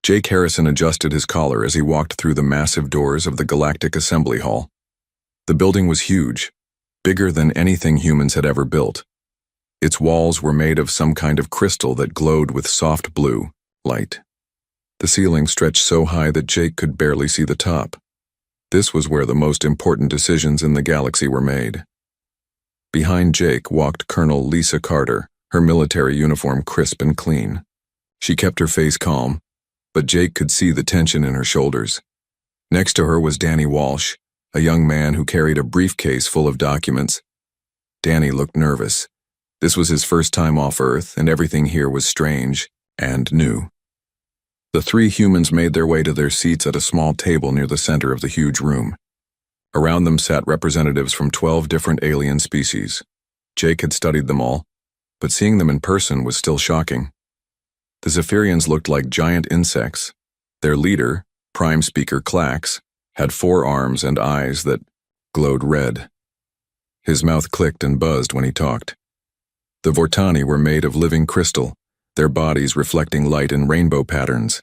Jake Harrison adjusted his collar as he walked through the massive doors of the Galactic Assembly Hall. The building was huge, bigger than anything humans had ever built. Its walls were made of some kind of crystal that glowed with soft blue light. The ceiling stretched so high that Jake could barely see the top. This was where the most important decisions in the galaxy were made. Behind Jake walked Colonel Lisa Carter, her military uniform crisp and clean. She kept her face calm, but Jake could see the tension in her shoulders. Next to her was Danny Walsh, a young man who carried a briefcase full of documents. Danny looked nervous. This was his first time off Earth, and everything here was strange and new. The three humans made their way to their seats at a small table near the center of the huge room. Around them sat representatives from 12 different alien species. Jake had studied them all, but seeing them in person was still shocking. The Zephyrians looked like giant insects. Their leader, Prime Speaker Clax, had 4 arms and eyes that glowed red. His mouth clicked and buzzed when he talked. The Vortani were made of living crystal, their bodies reflecting light in rainbow patterns.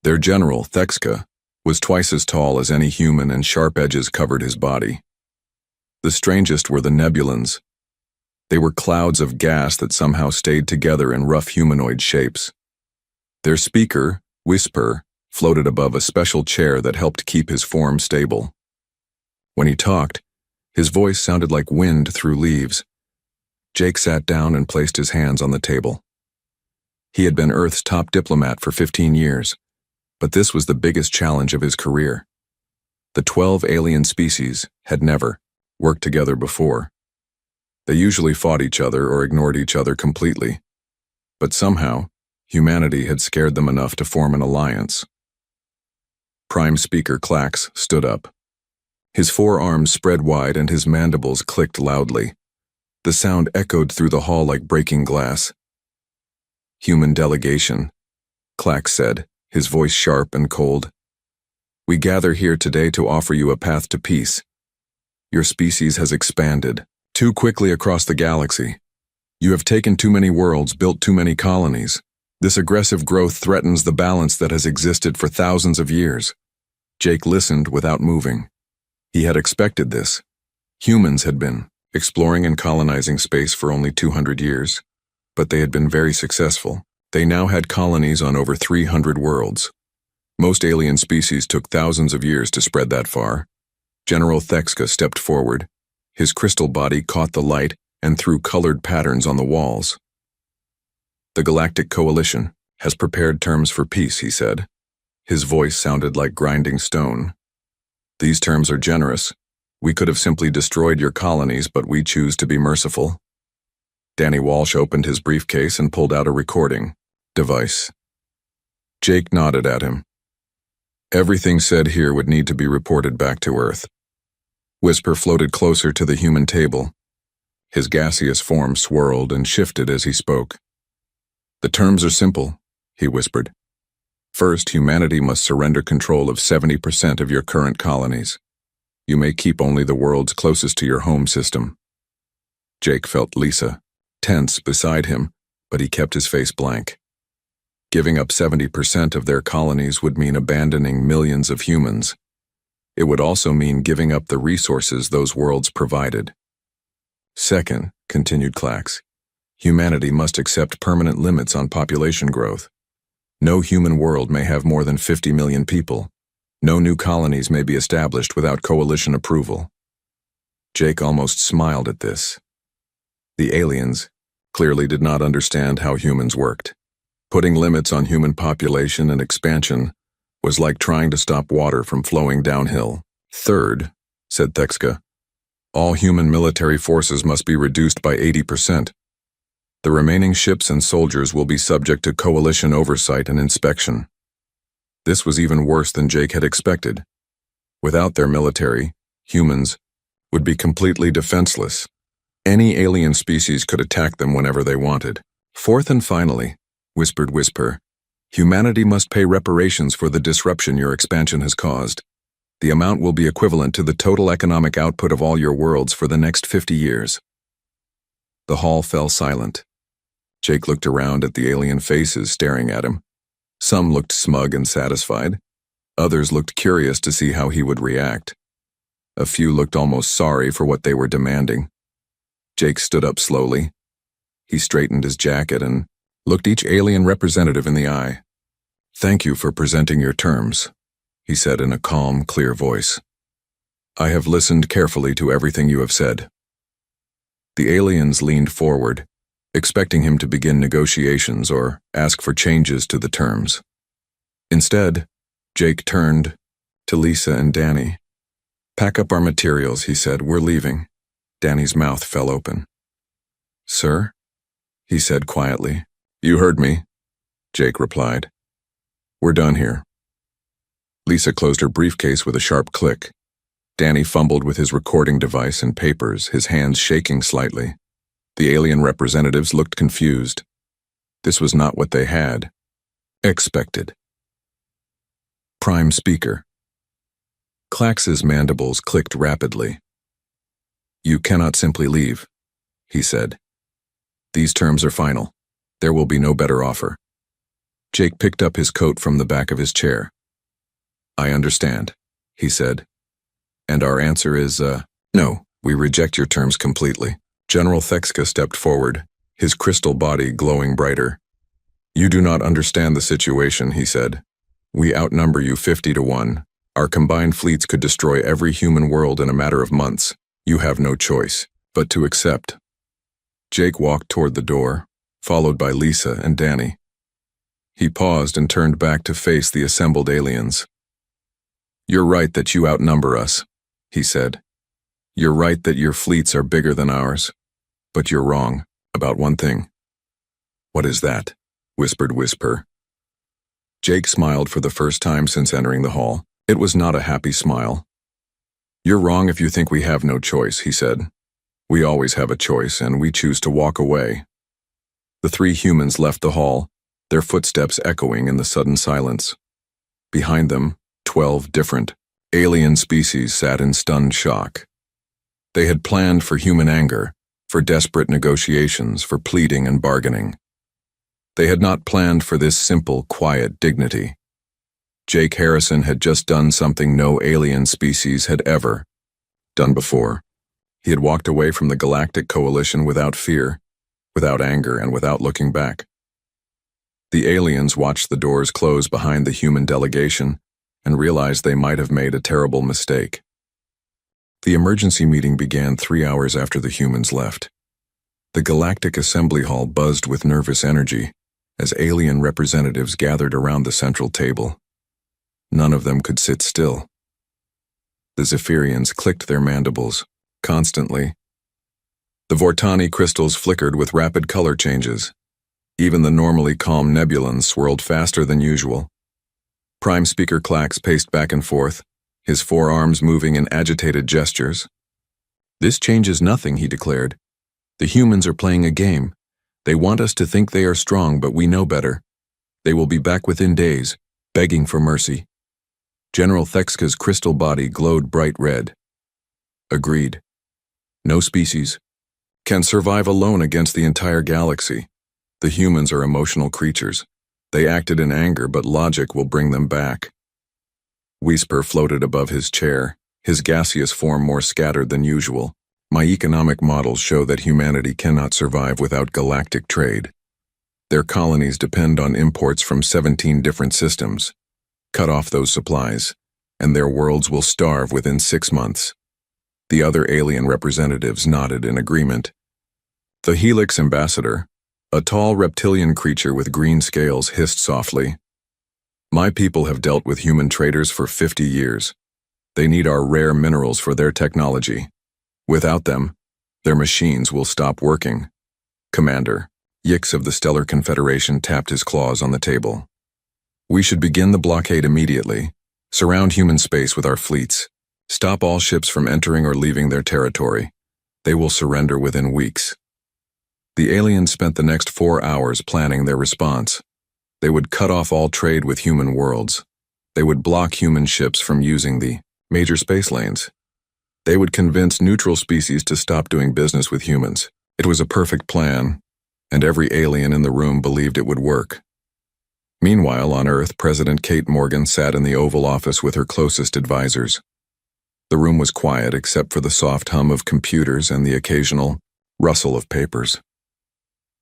Their general, Thexka, was twice as tall as any human, and sharp edges covered his body. The strangest were the Nebulans. They were clouds of gas that somehow stayed together in rough humanoid shapes. Their speaker, Whisper, floated above a special chair that helped keep his form stable. When he talked, his voice sounded like wind through leaves. Jake sat down and placed his hands on the table. He had been Earth's top diplomat for 15 years, but this was the biggest challenge of his career. The 12 alien species had never worked together before. They usually fought each other or ignored each other completely, but somehow, humanity had scared them enough to form an alliance. Prime Speaker Clax stood up. His 4 arms spread wide and his mandibles clicked loudly. The sound echoed through the hall like breaking glass. "Human delegation," Clax said, his voice sharp and cold. "We gather here today to offer you a path to peace. Your species has expanded too quickly across the galaxy. You have taken too many worlds, built too many colonies. This aggressive growth threatens the balance that has existed for thousands of years." Jake listened without moving. He had expected this. Humans had been exploring and colonizing space for only 200 years, but they had been very successful. They now had colonies on over 300 worlds. Most alien species took thousands of years to spread that far. General Thexka stepped forward. His crystal body caught the light and threw colored patterns on the walls. "The Galactic Coalition has prepared terms for peace," he said. His voice sounded like grinding stone. "These terms are generous. We could have simply destroyed your colonies, but we choose to be merciful." Danny Walsh opened his briefcase and pulled out a recording device. Jake nodded at him. Everything said here would need to be reported back to Earth. Whisper floated closer to the human table. His gaseous form swirled and shifted as he spoke. "The terms are simple," he whispered. "First, humanity must surrender control of 70% of your current colonies. You may keep only the worlds closest to your home system." Jake felt Lisa tense beside him, but he kept his face blank. Giving up 70% of their colonies would mean abandoning millions of humans. It would also mean giving up the resources those worlds provided. Second, continued Clax, humanity must accept permanent limits on population growth. No human world may have more than 50 million people. No new colonies may be established without coalition approval. Jake almost smiled at this. The aliens clearly did not understand how humans worked. Putting limits on human population and expansion was like trying to stop water from flowing downhill. Third, said Thexka, all human military forces must be reduced by 80%. The remaining ships and soldiers will be subject to coalition oversight and inspection. This was even worse than Jake had expected. Without their military, humans would be completely defenseless. Any alien species could attack them whenever they wanted. Fourth and finally, whispered Whisper, humanity must pay reparations for the disruption your expansion has caused. The amount will be equivalent to the total economic output of all your worlds for the next 50 years. The hall fell silent. Jake looked around at the alien faces staring at him. Some looked smug and satisfied. Others looked curious to see how he would react. A few looked almost sorry for what they were demanding. Jake stood up slowly. He straightened his jacket and looked each alien representative in the eye. "Thank you for presenting your terms," he said in a calm, clear voice. "I have listened carefully to everything you have said." The aliens leaned forward, expecting him to begin negotiations or ask for changes to the terms. Instead, Jake turned to Lisa and Danny. "Pack up our materials," he said. "We're leaving." Danny's mouth fell open. "Sir?" he said quietly. "You heard me," Jake replied. "We're done here." Lisa closed her briefcase with a sharp click. Danny fumbled with his recording device and papers, his hands shaking slightly. The alien representatives looked confused. This was not what they had expected. Prime Speaker. Clax's mandibles clicked rapidly. "You cannot simply leave," he said. "These terms are final. There will be no better offer." Jake picked up his coat from the back of his chair. "I understand," he said. "And our answer is, no, we reject your terms completely." General Thexka stepped forward, his crystal body glowing brighter. "You do not understand the situation," he said. "We outnumber you 50-1. Our combined fleets could destroy every human world in a matter of months. You have no choice but to accept." Jake walked toward the door, followed by Lisa and Danny. He paused and turned back to face the assembled aliens. "You're right that you outnumber us," he said. "You're right that your fleets are bigger than ours. But you're wrong about one thing." "What is that?" whispered Whisper. Jake smiled for the first time since entering the hall. It was not a happy smile. "You're wrong if you think we have no choice," he said. "We always have a choice, and we choose to walk away." The three humans left the hall, their footsteps echoing in the sudden silence. Behind them, 12 different alien species sat in stunned shock. They had planned for human anger, for desperate negotiations, for pleading and bargaining. They had not planned for this simple, quiet dignity. Jake Harrison had just done something no alien species had ever done before. He had walked away from the Galactic Coalition without fear, without anger, and without looking back. The aliens watched the doors close behind the human delegation and realized they might have made a terrible mistake. The emergency meeting began 3 hours after the humans left. The Galactic Assembly Hall buzzed with nervous energy as alien representatives gathered around the central table. None of them could sit still. The Zephyrians clicked their mandibles, constantly. The Vortani crystals flickered with rapid color changes. Even the normally calm nebulons swirled faster than usual. Prime Speaker Clax paced back and forth, his forearms moving in agitated gestures. "This changes nothing," he declared. "The humans are playing a game. They want us to think they are strong, but we know better. They will be back within days, begging for mercy." General Thexka's crystal body glowed bright red. "Agreed. No species can survive alone against the entire galaxy. The humans are emotional creatures. They acted in anger, but logic will bring them back." Whisper floated above his chair, his gaseous form more scattered than usual. "My economic models show that humanity cannot survive without galactic trade. Their colonies depend on imports from 17 different systems. Cut off those supplies, and their worlds will starve within 6 months." The other alien representatives nodded in agreement. The Helix ambassador, a tall reptilian creature with green scales, hissed softly. "My people have dealt with human traders for 50 years. They need our rare minerals for their technology. Without them, their machines will stop working." "Commander," Yix of the Stellar Confederation tapped his claws on the table. "We should begin the blockade immediately. Surround human space with our fleets. Stop all ships from entering or leaving their territory. They will surrender within weeks." The aliens spent the next 4 hours planning their response. They would cut off all trade with human worlds. They would block human ships from using the major space lanes. They would convince neutral species to stop doing business with humans. It was a perfect plan, and every alien in the room believed it would work. Meanwhile, on Earth, President Kate Morgan sat in the Oval Office with her closest advisors. The room was quiet except for the soft hum of computers and the occasional rustle of papers.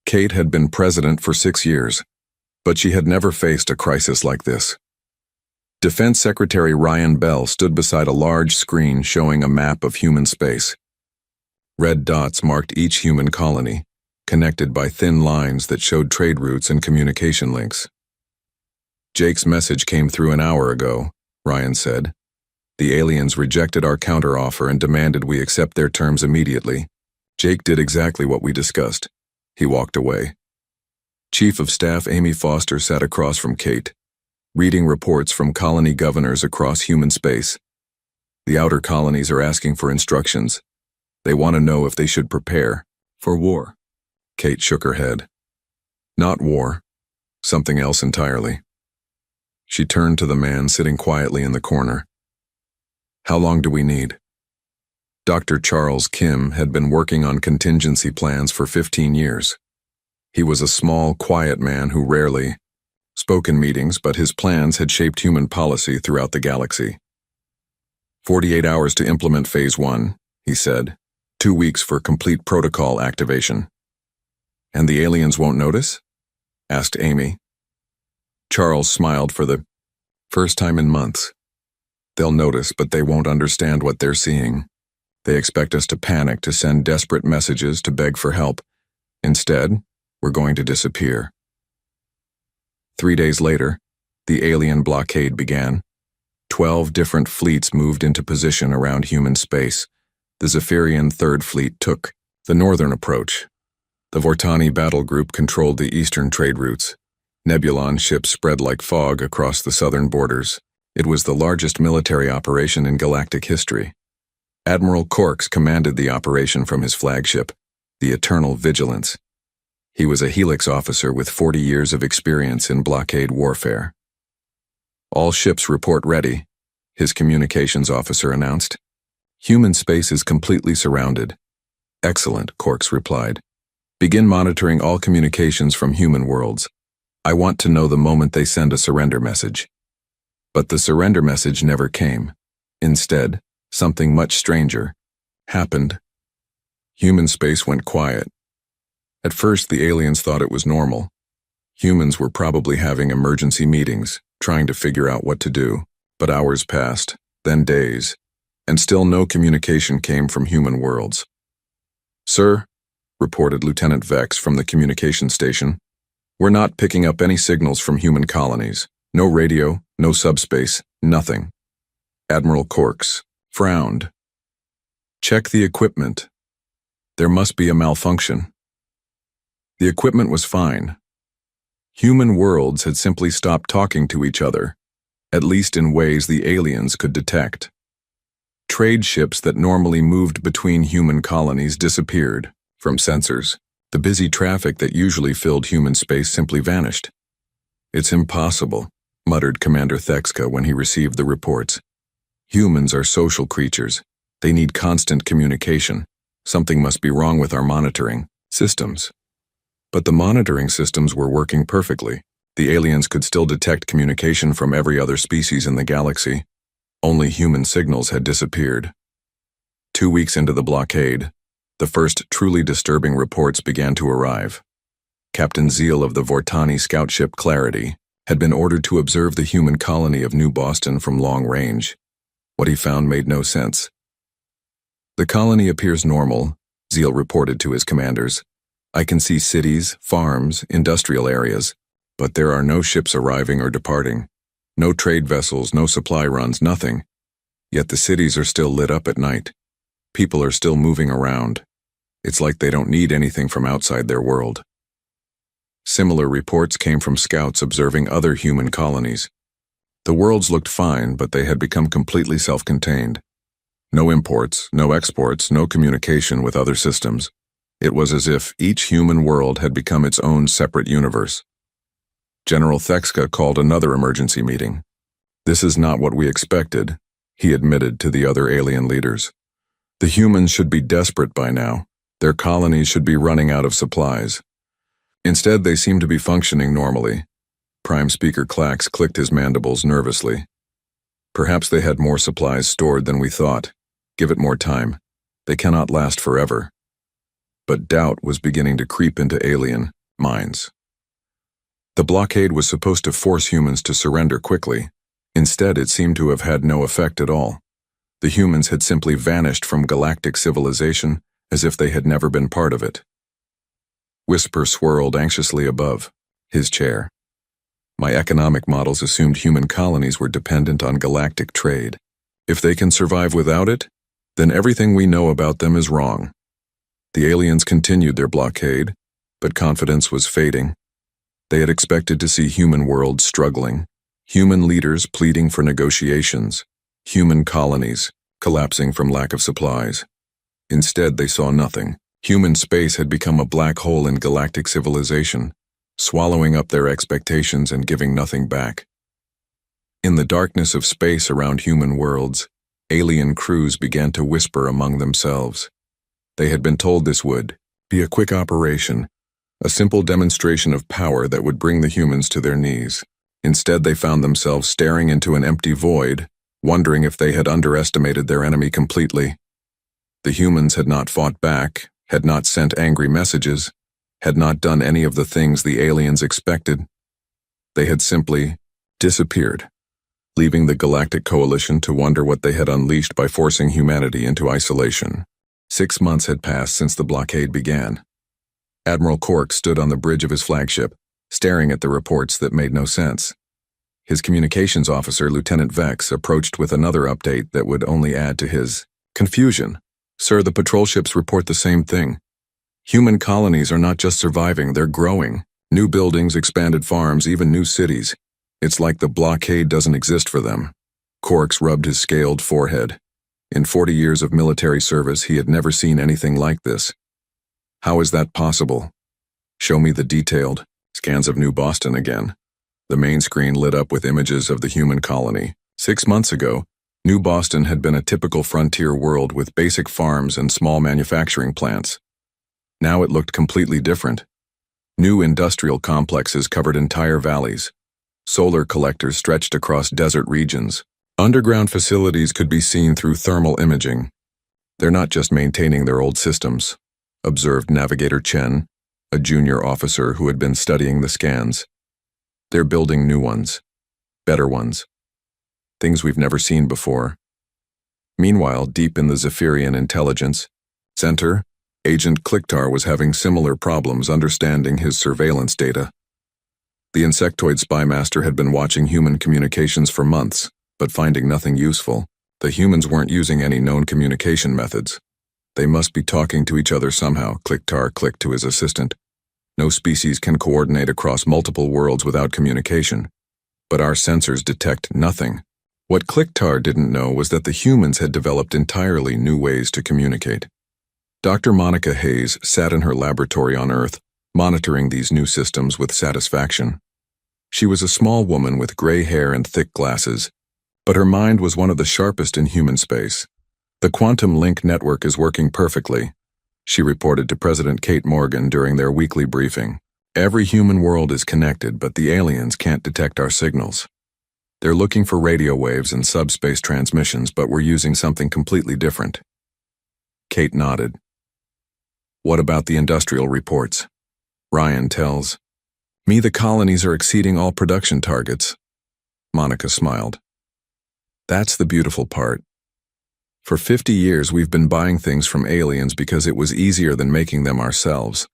Kate had been president for 6 years, but she had never faced a crisis like this. Defense Secretary Ryan Bell stood beside a large screen showing a map of human space. Red dots marked each human colony, connected by thin lines that showed trade routes and communication links. "Jake's message came through an hour ago," Ryan said. "The aliens rejected our counteroffer and demanded we accept their terms immediately. Jake did exactly what we discussed." He walked away. Chief of Staff Amy Foster sat across from Kate, reading reports from colony governors across human space. "The outer colonies are asking for instructions. They want to know if they should prepare for war." Kate shook her head. "Not war. Something else entirely." She turned to the man sitting quietly in the corner. "How long do we need?" Dr. Charles Kim had been working on contingency plans for 15 years. He was a small, quiet man who rarely spoke in meetings, but his plans had shaped human policy throughout the galaxy. 48 hours to implement Phase 1, he said. 2 weeks for complete protocol activation. "And the aliens won't notice?" asked Amy. Charles smiled for the first time in months. "They'll notice, but they won't understand what they're seeing. They expect us to panic, to send desperate messages, to beg for help. Instead, we're going to disappear." 3 days later, the alien blockade began. 12 different fleets moved into position around human space. The Zephyrian Third Fleet took the northern approach. The Vortani battle group controlled the eastern trade routes. Nebulon ships spread like fog across the southern borders. It was the largest military operation in galactic history. Admiral Corks commanded the operation from his flagship, the Eternal Vigilance. He was a Helix officer with 40 years of experience in blockade warfare. "All ships report ready," his communications officer announced. "Human space is completely surrounded." "Excellent," Corks replied. "Begin monitoring all communications from human worlds. I want to know the moment they send a surrender message." But the surrender message never came. Instead, something much stranger happened. Human space went quiet. At first, the aliens thought it was normal. Humans were probably having emergency meetings, trying to figure out what to do. But hours passed, then days, and still no communication came from human worlds. "Sir," reported Lieutenant Vex from the communication station, "we're not picking up any signals from human colonies. No radio, no subspace, nothing." Admiral Corks frowned. "Check the equipment. There must be a malfunction." The equipment was fine. Human worlds had simply stopped talking to each other, at least in ways the aliens could detect. Trade ships that normally moved between human colonies disappeared from sensors. The busy traffic that usually filled human space simply vanished. "It's impossible," muttered Commander Thexka when he received the reports. "Humans are social creatures. They need constant communication. Something must be wrong with our monitoring systems." But the monitoring systems were working perfectly. The aliens could still detect communication from every other species in the galaxy. Only human signals had disappeared. 2 weeks into the blockade, the first truly disturbing reports began to arrive. Captain Zeal of the Vortani scout ship Clarity had been ordered to observe the human colony of New Boston from long range. What he found made no sense. "The colony appears normal," Zeal reported to his commanders. "I can see cities, farms, industrial areas, but there are no ships arriving or departing. No trade vessels, no supply runs, nothing. Yet the cities are still lit up at night. People are still moving around. It's like they don't need anything from outside their world." Similar reports came from scouts observing other human colonies. The worlds looked fine, but they had become completely self-contained. No imports, no exports, no communication with other systems. It was as if each human world had become its own separate universe. General Thexka called another emergency meeting. "This is not what we expected," he admitted to the other alien leaders. "The humans should be desperate by now. Their colonies should be running out of supplies. Instead, they seem to be functioning normally. Prime Speaker Clax clicked his mandibles nervously. Perhaps they had more supplies stored than we thought. Give it more time. They cannot last forever. But doubt was beginning to creep into alien minds. The blockade was supposed to force humans to surrender quickly. Instead, it seemed to have had no effect at all. The humans had simply vanished from galactic civilization as if they had never been part of it. Whisper swirled anxiously above his chair. My economic models assumed human colonies were dependent on galactic trade. If they can survive without it, then everything we know about them is wrong. The aliens continued their blockade, but confidence was fading. They had expected to see human worlds struggling, human leaders pleading for negotiations, human colonies collapsing from lack of supplies. Instead, they saw nothing. Human space had become a black hole in galactic civilization, swallowing up their expectations and giving nothing back. In the darkness of space around human worlds, alien crews began to whisper among themselves. They had been told this would be a quick operation, a simple demonstration of power that would bring the humans to their knees. Instead, they found themselves staring into an empty void, wondering if they had underestimated their enemy completely. The humans had not fought back, had not sent angry messages, had not done any of the things the aliens expected. They had simply disappeared, leaving the Galactic Coalition to wonder what they had unleashed by forcing humanity into isolation. 6 months had passed since the blockade began. Admiral Cork stood on the bridge of his flagship, staring at the reports that made no sense. His communications officer, Lieutenant Vex, approached with another update that would only add to his confusion. Sir, the patrol ships report the same thing. Human colonies are not just surviving, they're growing. New buildings, expanded farms, even new cities. It's like the blockade doesn't exist for them. Corks rubbed his scaled forehead. In 40 years of military service, he had never seen anything like this. How is that possible? Show me the detailed scans of New Boston again. The main screen lit up with images of the human colony. 6 months ago, New Boston had been a typical frontier world with basic farms and small manufacturing plants. Now it looked completely different. New industrial complexes covered entire valleys. Solar collectors stretched across desert regions. Underground facilities could be seen through thermal imaging. They're not just maintaining their old systems, observed Navigator Chen, a junior officer who had been studying the scans. They're building new ones, better ones, things we've never seen before. Meanwhile, deep in the Zephyrian Intelligence Center, Agent Clicktar was having similar problems understanding his surveillance data. The insectoid spy master had been watching human communications for months, but finding nothing useful. The humans weren't using any known communication methods. They must be talking to each other somehow, Clicktar clicked to his assistant. No species can coordinate across multiple worlds without communication. But our sensors detect nothing. What Clicktar didn't know was that the humans had developed entirely new ways to communicate. Dr. Monica Hayes sat in her laboratory on Earth, monitoring these new systems with satisfaction. She was a small woman with gray hair and thick glasses, but her mind was one of the sharpest in human space. The quantum link network is working perfectly, she reported to President Kate Morgan during their weekly briefing. Every human world is connected, but the aliens can't detect our signals. They're looking for radio waves and subspace transmissions, but we're using something completely different. Kate nodded. What about the industrial reports? Ryan tells me the colonies are exceeding all production targets. Monica smiled. That's the beautiful part. For 50 years we've been buying things from aliens because it was easier than making them ourselves.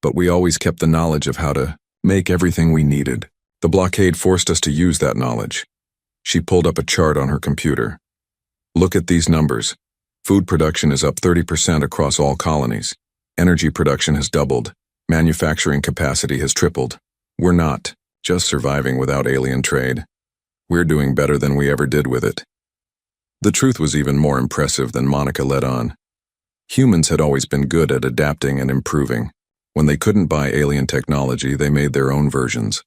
But we always kept the knowledge of how to make everything we needed. The blockade forced us to use that knowledge. She pulled up a chart on her computer. Look at these numbers. Food production is up 30% across all colonies. Energy production has doubled. Manufacturing capacity has tripled. We're not just surviving without alien trade. We're doing better than we ever did with it. The truth was even more impressive than Monica let on. Humans had always been good at adapting and improving. When they couldn't buy alien technology, they made their own versions.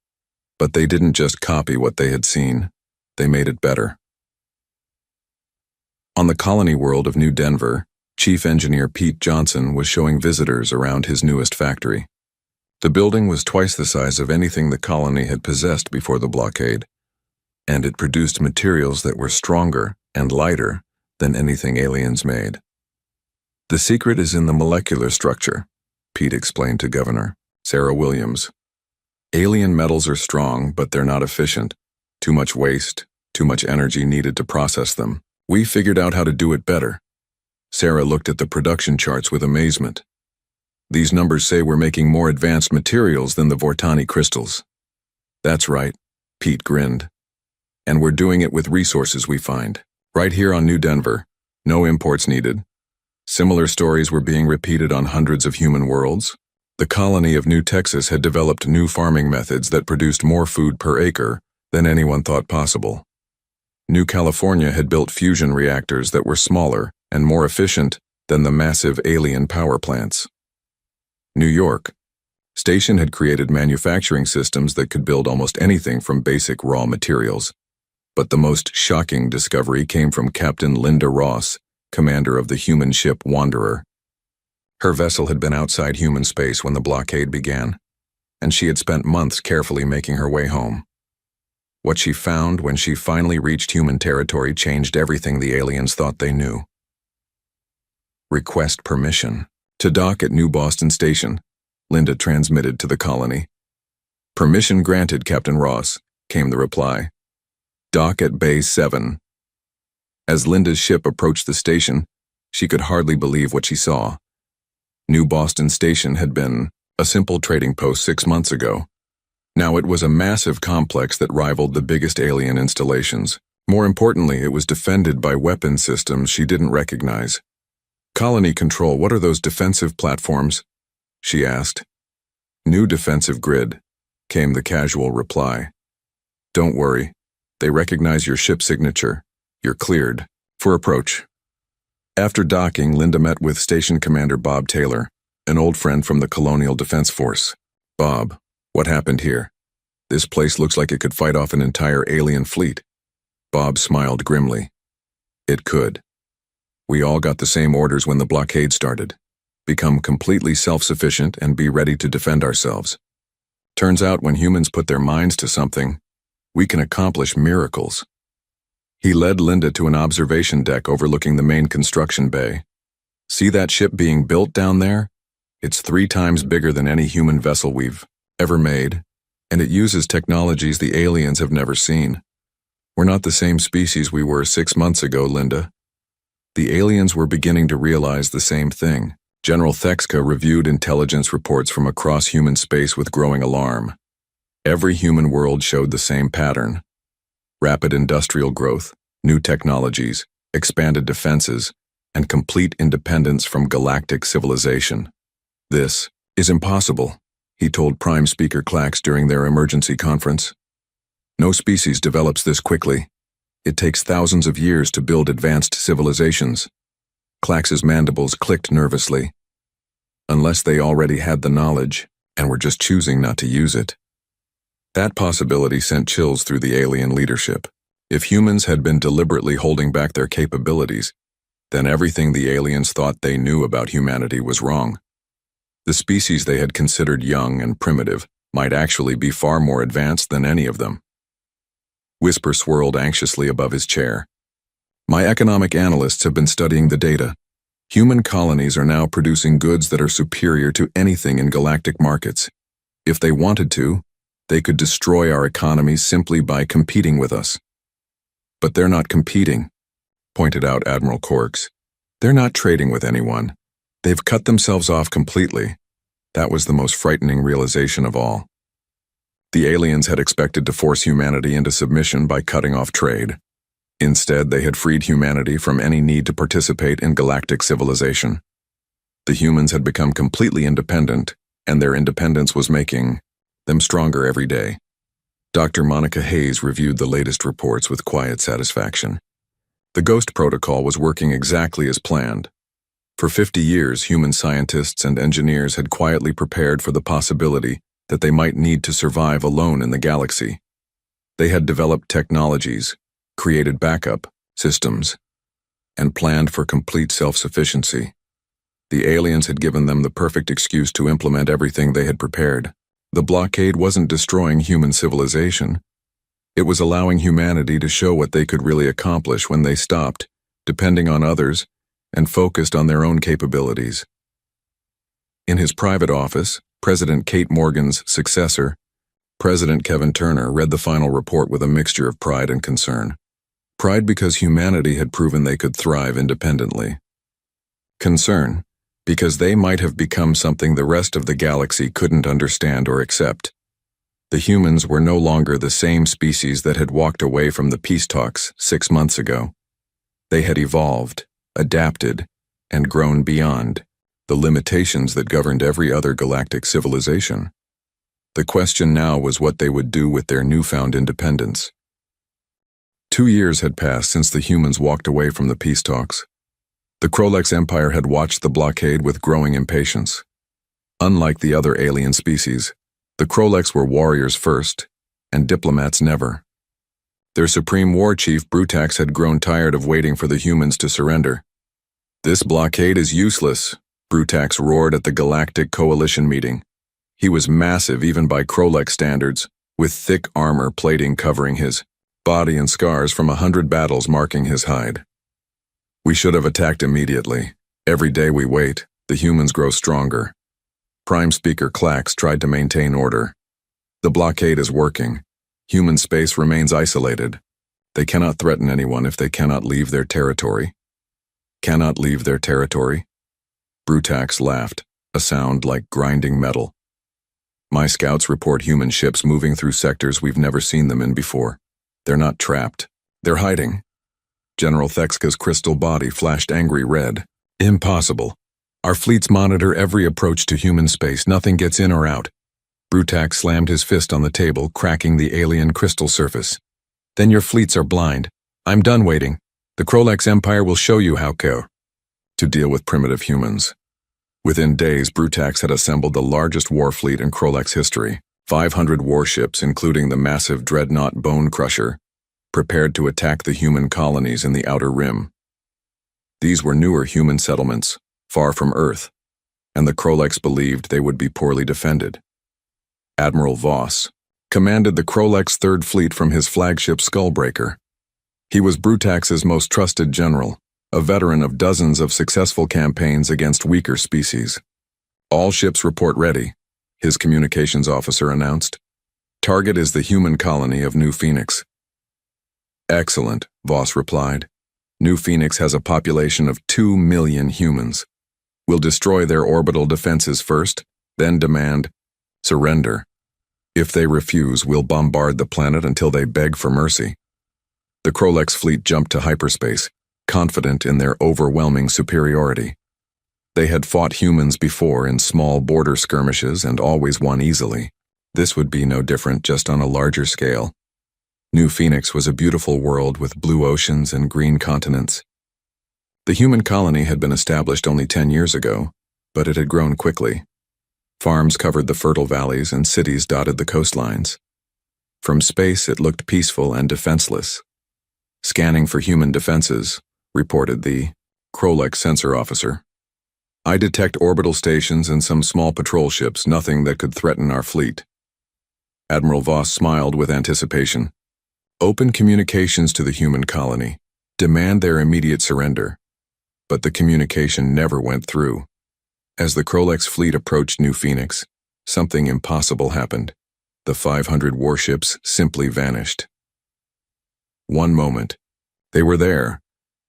But they didn't just copy what they had seen. They made it better. On the colony world of New Denver, Chief Engineer Pete Johnson was showing visitors around his newest factory. The building was twice the size of anything the colony had possessed before the blockade, and it produced materials that were stronger and lighter than anything aliens made. The secret is in the molecular structure, Pete explained to Governor Sarah Williams. Alien metals are strong, but they're not efficient. Too much waste, too much energy needed to process them. We figured out how to do it better. Sarah looked at the production charts with amazement. These numbers say we're making more advanced materials than the Vortani crystals. That's right, Pete grinned. And we're doing it with resources we find. Right here on New Denver, no imports needed. Similar stories were being repeated on hundreds of human worlds. The colony of New Texas had developed new farming methods that produced more food per acre than anyone thought possible. New California had built fusion reactors that were smaller and more efficient than the massive alien power plants. New York Station had created manufacturing systems that could build almost anything from basic raw materials. But the most shocking discovery came from Captain Linda Ross, commander of the human ship Wanderer. Her vessel had been outside human space when the blockade began, and she had spent months carefully making her way home. What she found when she finally reached human territory changed everything the aliens thought they knew. Request permission to dock at New Boston Station, Linda transmitted to the colony. Permission granted, Captain Ross, came the reply. Dock at Bay 7. As Linda's ship approached the station, she could hardly believe what she saw. New Boston Station had been a simple trading post 6 months ago. Now it was a massive complex that rivaled the biggest alien installations. More importantly, it was defended by weapon systems she didn't recognize. Colony Control, what are those defensive platforms? She asked. New defensive grid, came the casual reply. Don't worry, they recognize your ship signature. You're cleared for approach. After docking, Linda met with Station Commander Bob Taylor, an old friend from the Colonial Defense Force. Bob, what happened here? This place looks like it could fight off an entire alien fleet. Bob smiled grimly. It could. We all got the same orders when the blockade started. Become completely self-sufficient and be ready to defend ourselves. Turns out when humans put their minds to something, we can accomplish miracles. He led Linda to an observation deck overlooking the main construction bay. See that ship being built down there? It's 3 times bigger than any human vessel we've ever made, and it uses technologies the aliens have never seen. We're not the same species we were 6 months ago, Linda. The aliens were beginning to realize the same thing. General Thexka reviewed intelligence reports from across human space with growing alarm. Every human world showed the same pattern. Rapid industrial growth, new technologies, expanded defenses, and complete independence from galactic civilization. This is impossible, he told Prime Speaker Clax during their emergency conference. No species develops this quickly. It takes thousands of years to build advanced civilizations. Clax's mandibles clicked nervously. Unless they already had the knowledge, and were just choosing not to use it. That possibility sent chills through the alien leadership. If humans had been deliberately holding back their capabilities, then everything the aliens thought they knew about humanity was wrong. The species they had considered young and primitive might actually be far more advanced than any of them. Whisper swirled anxiously above his chair. My economic analysts have been studying the data. Human colonies are now producing goods that are superior to anything in galactic markets. If they wanted to, they could destroy our economies simply by competing with us. But they're not competing, pointed out Admiral Corks. They're not trading with anyone. They've cut themselves off completely. That was the most frightening realization of all. The aliens had expected to force humanity into submission by cutting off trade. Instead, they had freed humanity from any need to participate in galactic civilization. The humans had become completely independent, and their independence was making them stronger every day. Dr. Monica Hayes reviewed the latest reports with quiet satisfaction. The Ghost Protocol was working exactly as planned. For 50 years, human scientists and engineers had quietly prepared for the possibility that they might need to survive alone in the galaxy. They had developed technologies, created backup systems, and planned for complete self-sufficiency. The aliens had given them the perfect excuse to implement everything they had prepared. The blockade wasn't destroying human civilization. It was allowing humanity to show what they could really accomplish when they stopped, depending on others, and focused on their own capabilities. In his private office, President Kate Morgan's successor, President Kevin Turner, read the final report with a mixture of pride and concern. Pride because humanity had proven they could thrive independently. Concern because they might have become something the rest of the galaxy couldn't understand or accept. The humans were no longer the same species that had walked away from the peace talks 6 months ago. They had evolved, adapted, and grown beyond the limitations that governed every other galactic civilization. The question now was what they would do with their newfound independence. 2 years had passed since the humans walked away from the peace talks. The Krollex Empire had watched the blockade with growing impatience. Unlike the other alien species, the Krollex were warriors first, and diplomats never. Their supreme war chief, Brutax, had grown tired of waiting for the humans to surrender. "This blockade is useless," Brutax roared at the Galactic Coalition meeting. He was massive even by Krollex standards, with thick armor plating covering his body and scars from 100 battles marking his hide. "We should have attacked immediately. Every day we wait, the humans grow stronger." Prime Speaker Clax tried to maintain order. "The blockade is working. Human space remains isolated. They cannot threaten anyone if they cannot leave their territory." "Cannot leave their territory?" Brutax laughed, a sound like grinding metal. "My scouts report human ships moving through sectors we've never seen them in before. They're not trapped. They're hiding." General Thexka's crystal body flashed angry red. "Impossible. Our fleets monitor every approach to human space. Nothing gets in or out." Brutax slammed his fist on the table, cracking the alien crystal surface. "Then your fleets are blind. I'm done waiting. The Krollex Empire will show you how to deal with primitive humans." Within days, Brutax had assembled the largest war fleet in Krollex history, 500 warships, including the massive dreadnought Bone Crusher, prepared to attack the human colonies in the Outer Rim. These were newer human settlements, far from Earth, and the Krollex believed they would be poorly defended. Admiral Voss commanded the Krollex Third Fleet from his flagship Skullbreaker. He was Brutax's most trusted general, a veteran of dozens of successful campaigns against weaker species. "All ships report ready," his communications officer announced. "Target is the human colony of New Phoenix." "Excellent," Voss replied. "New Phoenix has a population of 2 million humans. We'll destroy their orbital defenses first, then demand surrender. If they refuse, we'll bombard the planet until they beg for mercy." The Krollex fleet jumped to hyperspace, confident in their overwhelming superiority. They had fought humans before in small border skirmishes and always won easily. This would be no different, just on a larger scale. New Phoenix was a beautiful world with blue oceans and green continents. The human colony had been established only 10 years ago, but it had grown quickly. Farms covered the fertile valleys and cities dotted the coastlines. From space, it looked peaceful and defenseless. "Scanning for human defenses," reported the Krollex sensor officer. "I detect orbital stations and some small patrol ships, nothing that could threaten our fleet." Admiral Voss smiled with anticipation. "Open communications to the human colony. Demand their immediate surrender." But the communication never went through. As the Krollex fleet approached New Phoenix, something impossible happened. The 500 warships simply vanished. One moment, they were there,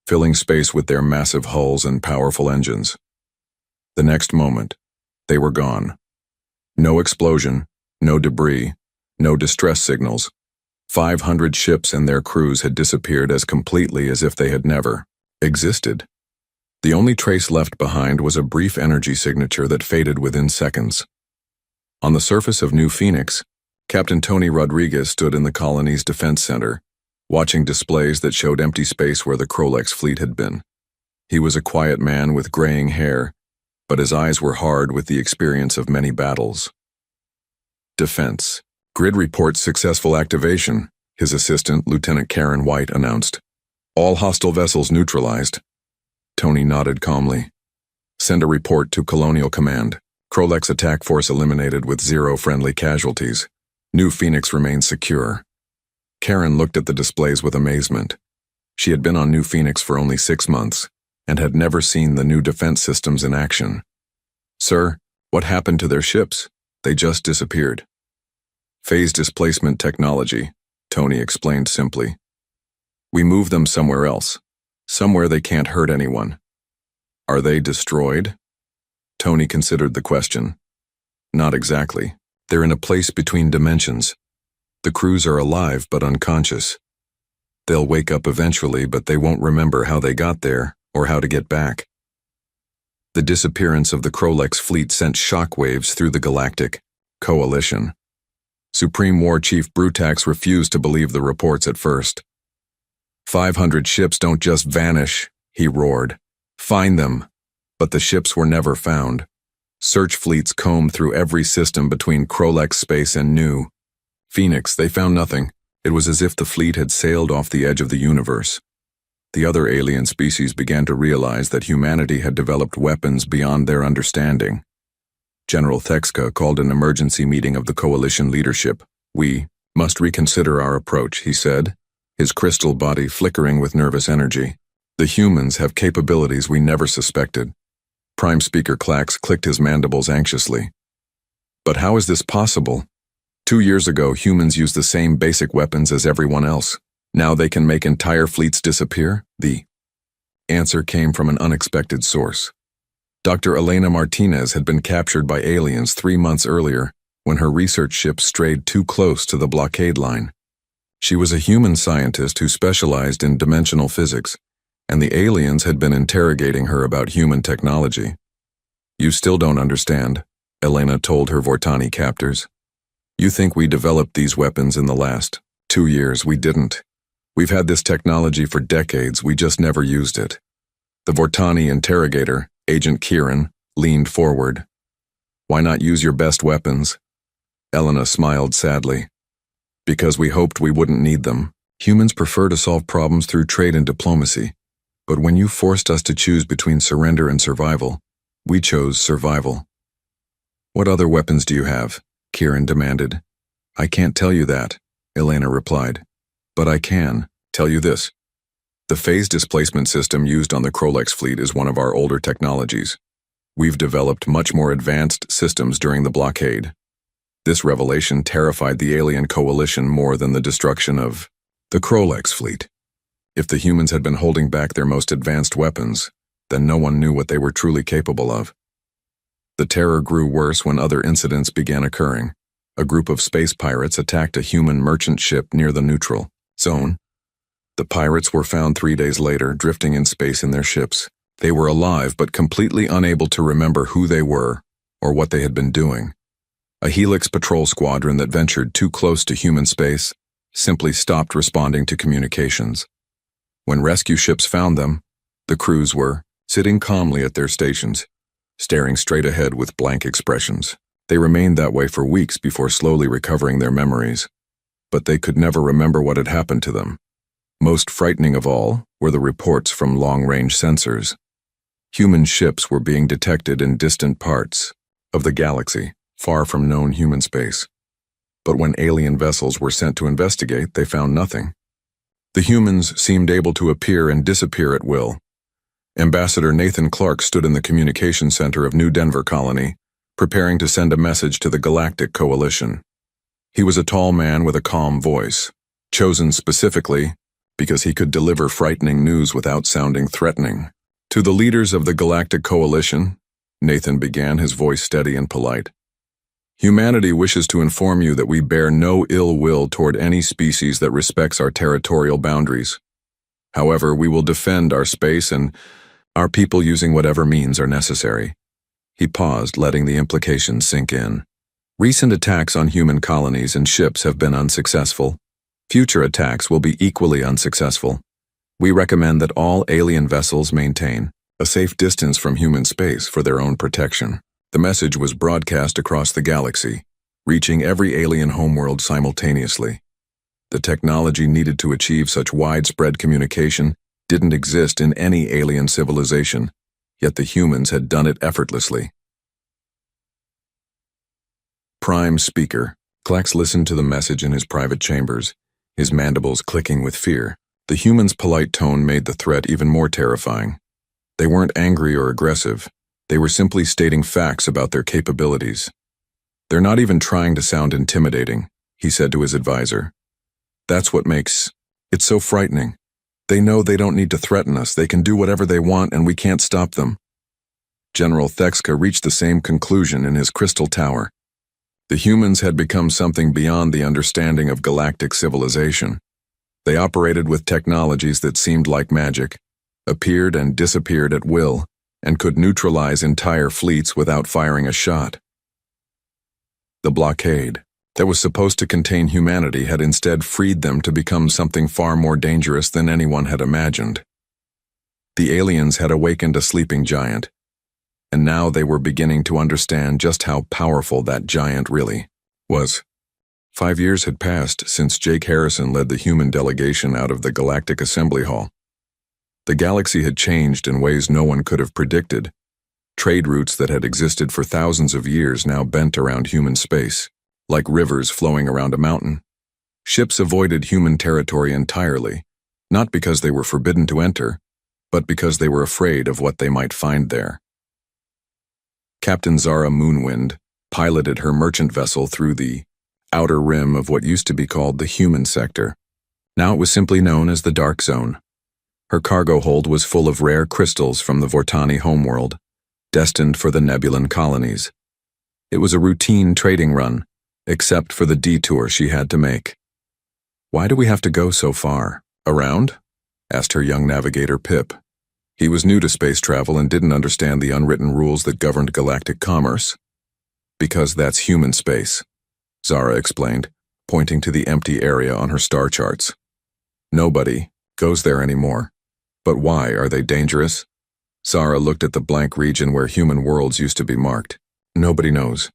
filling space with their massive hulls and powerful engines. The next moment, they were gone. No explosion, no debris, no distress signals. 500 ships and their crews had disappeared as completely as if they had never existed. The only trace left behind was a brief energy signature that faded within seconds. On the surface of New Phoenix, Captain Tony Rodriguez stood in the colony's defense center, watching displays that showed empty space where the Krollex fleet had been. He was a quiet man with graying hair, but his eyes were hard with the experience of many battles. "Defense. Grid reports successful activation," his assistant, Lieutenant Karen White, announced. "All hostile vessels neutralized." Tony nodded calmly. Send a report to Colonial Command. Krolek's attack force eliminated with 0 friendly casualties. New Phoenix remains secure. Karen looked at the displays with amazement. She had been on New Phoenix for only 6 months and had never seen the new defense systems in action. Sir, what happened to their ships? They just disappeared. Phase displacement technology, Tony explained simply. We moved them somewhere else. Somewhere they can't hurt anyone. Are they destroyed? Tony considered the question. Not exactly. They're in a place between dimensions. The crews are alive but unconscious. They'll wake up eventually, but they won't remember how they got there or how to get back. The disappearance of the Krolek's fleet sent shockwaves through the Galactic coalition. Supreme War Chief Brutax refused to believe the reports at first. 500 ships don't just vanish, he roared. Find them. But the ships were never found. Search fleets combed through every system between Krolek's space and New Phoenix. They found nothing. It was as if the fleet had sailed off the edge of the universe. The other alien species began to realize that humanity had developed weapons beyond their understanding. General Thexka called an emergency meeting of the coalition leadership. We must reconsider our approach, he said, his crystal body flickering with nervous energy. The humans have capabilities we never suspected. Prime Speaker Klax clicked his mandibles anxiously. But how is this possible? 2 years ago, humans used the same basic weapons as everyone else. Now they can make entire fleets disappear? The answer came from an unexpected source. Dr. Elena Martinez had been captured by aliens 3 months earlier when her research ship strayed too close to the blockade line. She was a human scientist who specialized in dimensional physics, and the aliens had been interrogating her about human technology. You still don't understand, Elena told her Vortani captors. You think we developed these weapons in the last 2 years. We didn't. We've had this technology for decades, we just never used it. The Vortani interrogator, Agent Kieran, leaned forward. Why not use your best weapons? Elena smiled sadly. Because we hoped we wouldn't need them. Humans prefer to solve problems through trade and diplomacy. But when you forced us to choose between surrender and survival, we chose survival. What other weapons do you have? Kieran demanded. I can't tell you that, Elena replied. But I can tell you this. The phase displacement system used on the Krolek's fleet is one of our older technologies. We've developed much more advanced systems during the blockade. This revelation terrified the alien coalition more than the destruction of the Krolek's fleet. If the humans had been holding back their most advanced weapons, then no one knew what they were truly capable of. The terror grew worse when other incidents began occurring. A group of space pirates attacked a human merchant ship near the neutral zone. The pirates were found 3 days later, drifting in space in their ships. They were alive but completely unable to remember who they were or what they had been doing. A Helix patrol squadron that ventured too close to human space simply stopped responding to communications. When rescue ships found them, the crews were sitting calmly at their stations, staring straight ahead with blank expressions. They remained that way for weeks before slowly recovering their memories. But they could never remember what had happened to them. Most frightening of all were the reports from long-range sensors. Human ships were being detected in distant parts of the galaxy, far from known human space. But when alien vessels were sent to investigate, they found nothing. The humans seemed able to appear and disappear at will. Ambassador Nathan Clark stood in the communication center of New Denver Colony, preparing to send a message to the Galactic Coalition. He was a tall man with a calm voice, chosen specifically because he could deliver frightening news without sounding threatening. To the leaders of the Galactic Coalition, Nathan began, his voice steady and polite. Humanity wishes to inform you that we bear no ill will toward any species that respects our territorial boundaries. However, we will defend our space and our people using whatever means are necessary. He paused, letting the implications sink in. Recent attacks on human colonies and ships have been unsuccessful. Future attacks will be equally unsuccessful. We recommend that all alien vessels maintain a safe distance from human space for their own protection. The message was broadcast across the galaxy, reaching every alien homeworld simultaneously. The technology needed to achieve such widespread communication didn't exist in any alien civilization, yet the humans had done it effortlessly. Prime Speaker. Klax listened to the message in his private chambers, his mandibles clicking with fear. The humans' polite tone made the threat even more terrifying. They weren't angry or aggressive. They were simply stating facts about their capabilities. "They're not even trying to sound intimidating," he said to his advisor. "That's what makes it so frightening. They know they don't need to threaten us. They can do whatever they want and we can't stop them." General Thexka reached the same conclusion in his crystal tower. The humans had become something beyond the understanding of galactic civilization. They operated with technologies that seemed like magic, appeared and disappeared at will, and could neutralize entire fleets without firing a shot. The blockade that was supposed to contain humanity had instead freed them to become something far more dangerous than anyone had imagined. The aliens had awakened a sleeping giant, and now they were beginning to understand just how powerful that giant really was. 5 years had passed since Jake Harrison led the human delegation out of the Galactic Assembly Hall. The galaxy had changed in ways no one could have predicted. Trade routes that had existed for thousands of years now bent around human space, like rivers flowing around a mountain. Ships avoided human territory entirely, not because they were forbidden to enter, but because they were afraid of what they might find there. Captain Zara Moonwind piloted her merchant vessel through the outer rim of what used to be called the human sector. Now it was simply known as the Dark Zone. Her cargo hold was full of rare crystals from the Vortani homeworld, destined for the Nebulan colonies. It was a routine trading run, except for the detour she had to make. "Why do we have to go so far? Around?" asked her young navigator Pip. He was new to space travel and didn't understand the unwritten rules that governed galactic commerce. "Because that's human space," Zara explained, pointing to the empty area on her star charts. "Nobody goes there anymore. But why? Are they dangerous?" Zara looked at the blank region where human worlds used to be marked. "Nobody knows.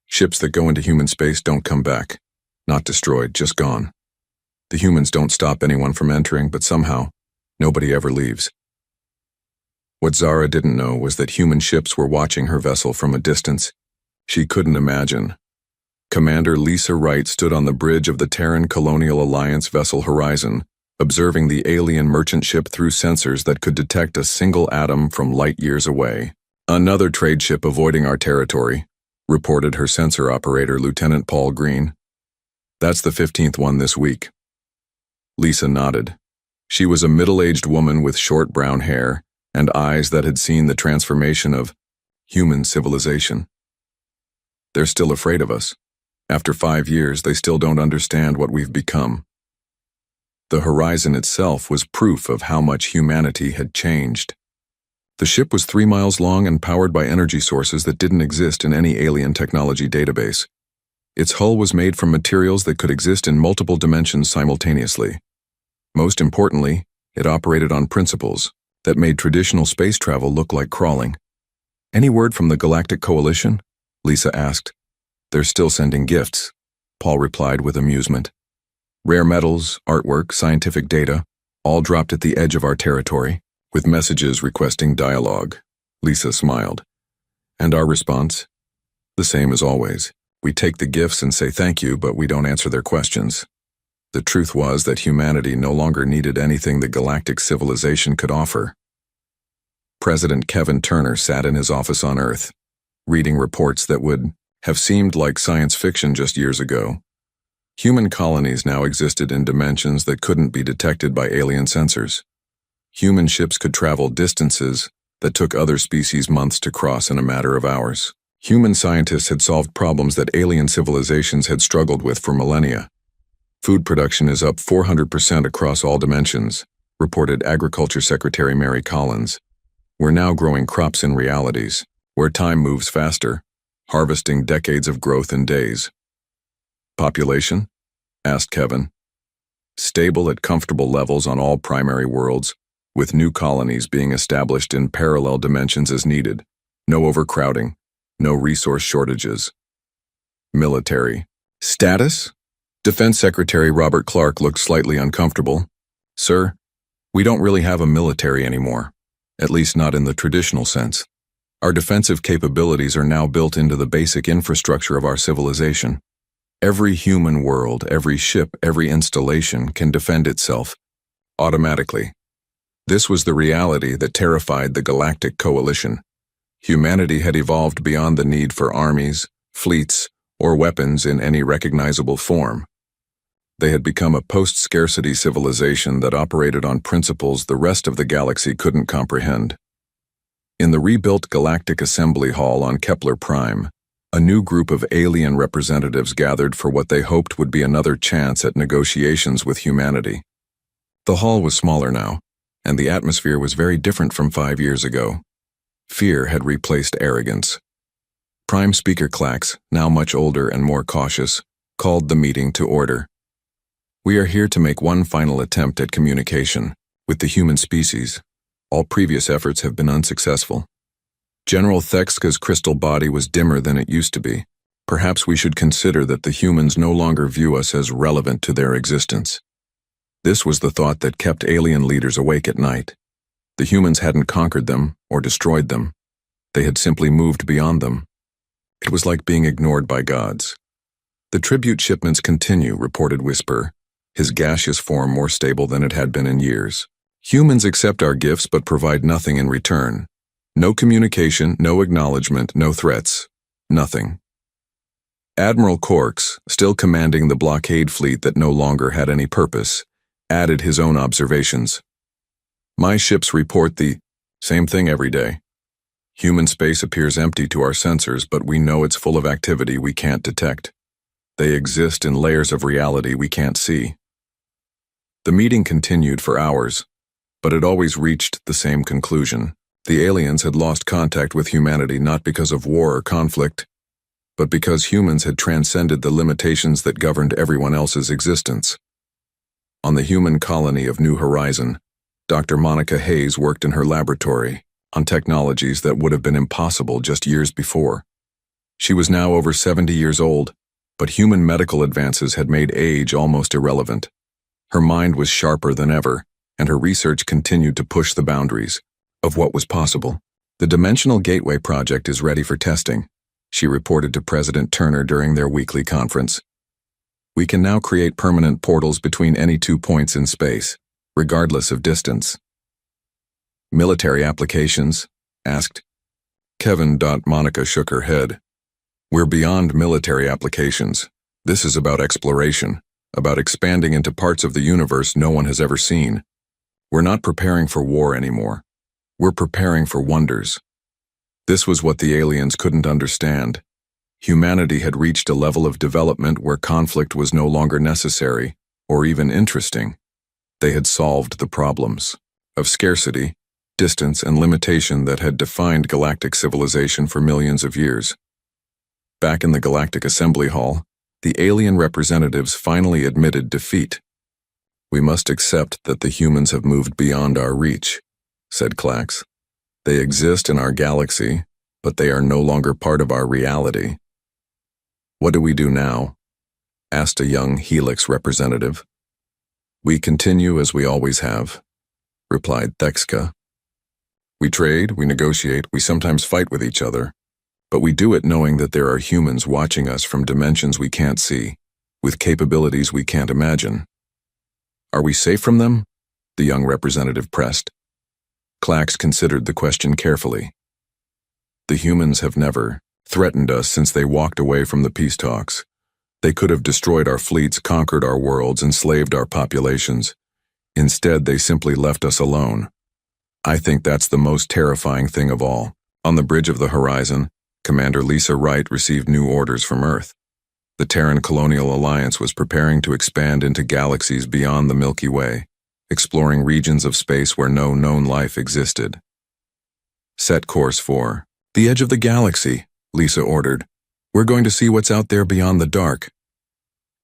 Ships that go into human space don't come back. Not destroyed, just gone. The humans don't stop anyone from entering, but somehow, nobody ever leaves." What Zara didn't know was that human ships were watching her vessel from a distance she couldn't imagine. Commander Lisa Wright stood on the bridge of the Terran Colonial Alliance vessel Horizon, observing the alien merchant ship through sensors that could detect a single atom from light years away. "Another trade ship avoiding our territory," reported her sensor operator, Lieutenant Paul Green. "That's the 15th one this week." Lisa nodded. She was a middle-aged woman with short brown hair and eyes that had seen the transformation of human civilization. "They're still afraid of us. After 5 years, they still don't understand what we've become." The horizon itself was proof of how much humanity had changed. The ship was 3 miles long and powered by energy sources that didn't exist in any alien technology database. Its hull was made from materials that could exist in multiple dimensions simultaneously. Most importantly, it operated on principles that made traditional space travel look like crawling. "Any word from the Galactic Coalition?" Lisa asked. "They're still sending gifts," Paul replied with amusement. "Rare metals, artwork, scientific data, all dropped at the edge of our territory, with messages requesting dialogue." Lisa smiled. "And our response? The same as always. We take the gifts and say thank you, but we don't answer their questions." The truth was that humanity no longer needed anything the galactic civilization could offer. President Kevin Turner sat in his office on Earth, reading reports that would have seemed like science fiction just years ago. Human colonies now existed in dimensions that couldn't be detected by alien sensors. Human ships could travel distances that took other species months to cross in a matter of hours. Human scientists had solved problems that alien civilizations had struggled with for millennia. "Food production is up 400% across all dimensions," reported Agriculture Secretary Mary Collins. "We're now growing crops in realities, where time moves faster, harvesting decades of growth in days." "Population?" asked Kevin. "Stable at comfortable levels on all primary worlds, with new colonies being established in parallel dimensions as needed. No overcrowding, no resource shortages." "Military status?" Defense Secretary Robert Clark looked slightly uncomfortable. "Sir, we don't really have a military anymore. at least not in the traditional sense. Our defensive capabilities are now built into the basic infrastructure of our civilization. Every human world, every ship, every installation can defend itself automatically. This was the reality that terrified the Galactic Coalition. Humanity had evolved beyond the need for armies, fleets, or weapons in any recognizable form. They had become a post-scarcity civilization that operated on principles the rest of the galaxy couldn't comprehend. In the rebuilt Galactic Assembly Hall on Kepler Prime, a new group of alien representatives gathered for what they hoped would be another chance at negotiations with humanity. The hall was smaller now, and the atmosphere was very different from 5 years ago. Fear had replaced arrogance. Prime Speaker Clax, now much older and more cautious, called the meeting to order. We are here to make one final attempt at communication with the human species. All previous efforts have been unsuccessful. General Thexka's crystal body was dimmer than it used to be. Perhaps we should consider that the humans no longer view us as relevant to their existence. This was the thought that kept alien leaders awake at night. The humans hadn't conquered them or destroyed them. They had simply moved beyond them. It was like being ignored by gods. The tribute shipments continue, reported Whisper, his gaseous form more stable than it had been in years. Humans accept our gifts but provide nothing in return. No communication, no acknowledgement, no threats. Nothing. Admiral Corks, still commanding the blockade fleet that no longer had any purpose, added his own observations. My ships report the same thing every day. Human space appears empty to our sensors, but we know it's full of activity we can't detect. They exist in layers of reality we can't see. The meeting continued for hours, but it always reached the same conclusion. The aliens had lost contact with humanity not because of war or conflict, but because humans had transcended the limitations that governed everyone else's existence. On the human colony of New Horizon, Dr. Monica Hayes worked in her laboratory on technologies that would have been impossible just years before. She was now over 70 years old, but human medical advances had made age almost irrelevant. Her mind was sharper than ever, and her research continued to push the boundaries of what was possible. The Dimensional Gateway project is ready for testing, she reported to President Turner during their weekly conference. We can now create permanent portals between any 2 points in space, regardless of distance. Military applications? Asked Kevin. Monica shook her head. We're beyond military applications. This is about exploration, about expanding into parts of the universe no one has ever seen. We're not preparing for war anymore. We're preparing for wonders. This was what the aliens couldn't understand. Humanity had reached a level of development where conflict was no longer necessary or even interesting. They had solved the problems of scarcity, distance, and limitation that had defined galactic civilization for millions of years. Back in the Galactic Assembly Hall, the alien representatives finally admitted defeat. We must accept that the humans have moved beyond our reach, said Clax. They exist in our galaxy, but they are no longer part of our reality. What do we do now? Asked a young Helix representative. We continue as we always have, replied Thexka. We trade, we negotiate, we sometimes fight with each other, but we do it knowing that there are humans watching us from dimensions we can't see, with capabilities we can't imagine. Are we safe from them? The young representative pressed. Clax considered the question carefully. The humans have never threatened us since they walked away from the peace talks. They could have destroyed our fleets, conquered our worlds, enslaved our populations. Instead, they simply left us alone. I think that's the most terrifying thing of all. On the bridge of the horizon, Commander Lisa Wright received new orders from Earth. The Terran Colonial Alliance was preparing to expand into galaxies beyond the Milky Way, exploring regions of space where no known life existed. Set course for the edge of the galaxy, Lisa ordered. We're going to see what's out there beyond the dark.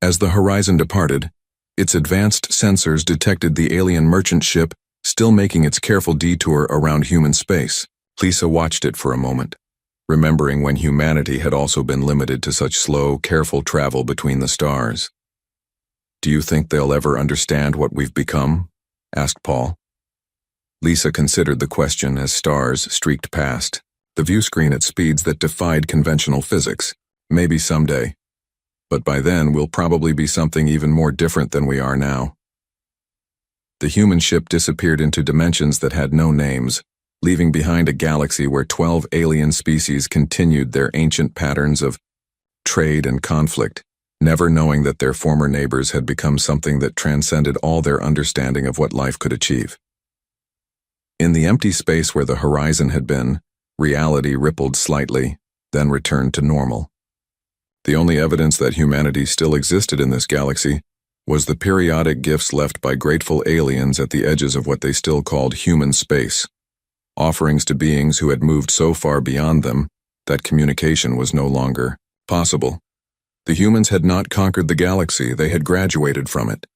As the horizon departed, its advanced sensors detected the alien merchant ship still making its careful detour around human space. Lisa watched it for a moment, remembering when humanity had also been limited to such slow, careful travel between the stars. Do you think they'll ever understand what we've become? Asked Paul. Lisa considered the question as stars streaked past, the view screen at speeds that defied conventional physics. Maybe someday. But by then, we'll probably be something even more different than we are now. The human ship disappeared into dimensions that had no names, leaving behind a galaxy where 12 alien species continued their ancient patterns of trade and conflict, never knowing that their former neighbors had become something that transcended all their understanding of what life could achieve. In the empty space where the horizon had been, reality rippled slightly, then returned to normal. The only evidence that humanity still existed in this galaxy was the periodic gifts left by grateful aliens at the edges of what they still called human space, offerings to beings who had moved so far beyond them that communication was no longer possible. The humans had not conquered the galaxy, they had graduated from it.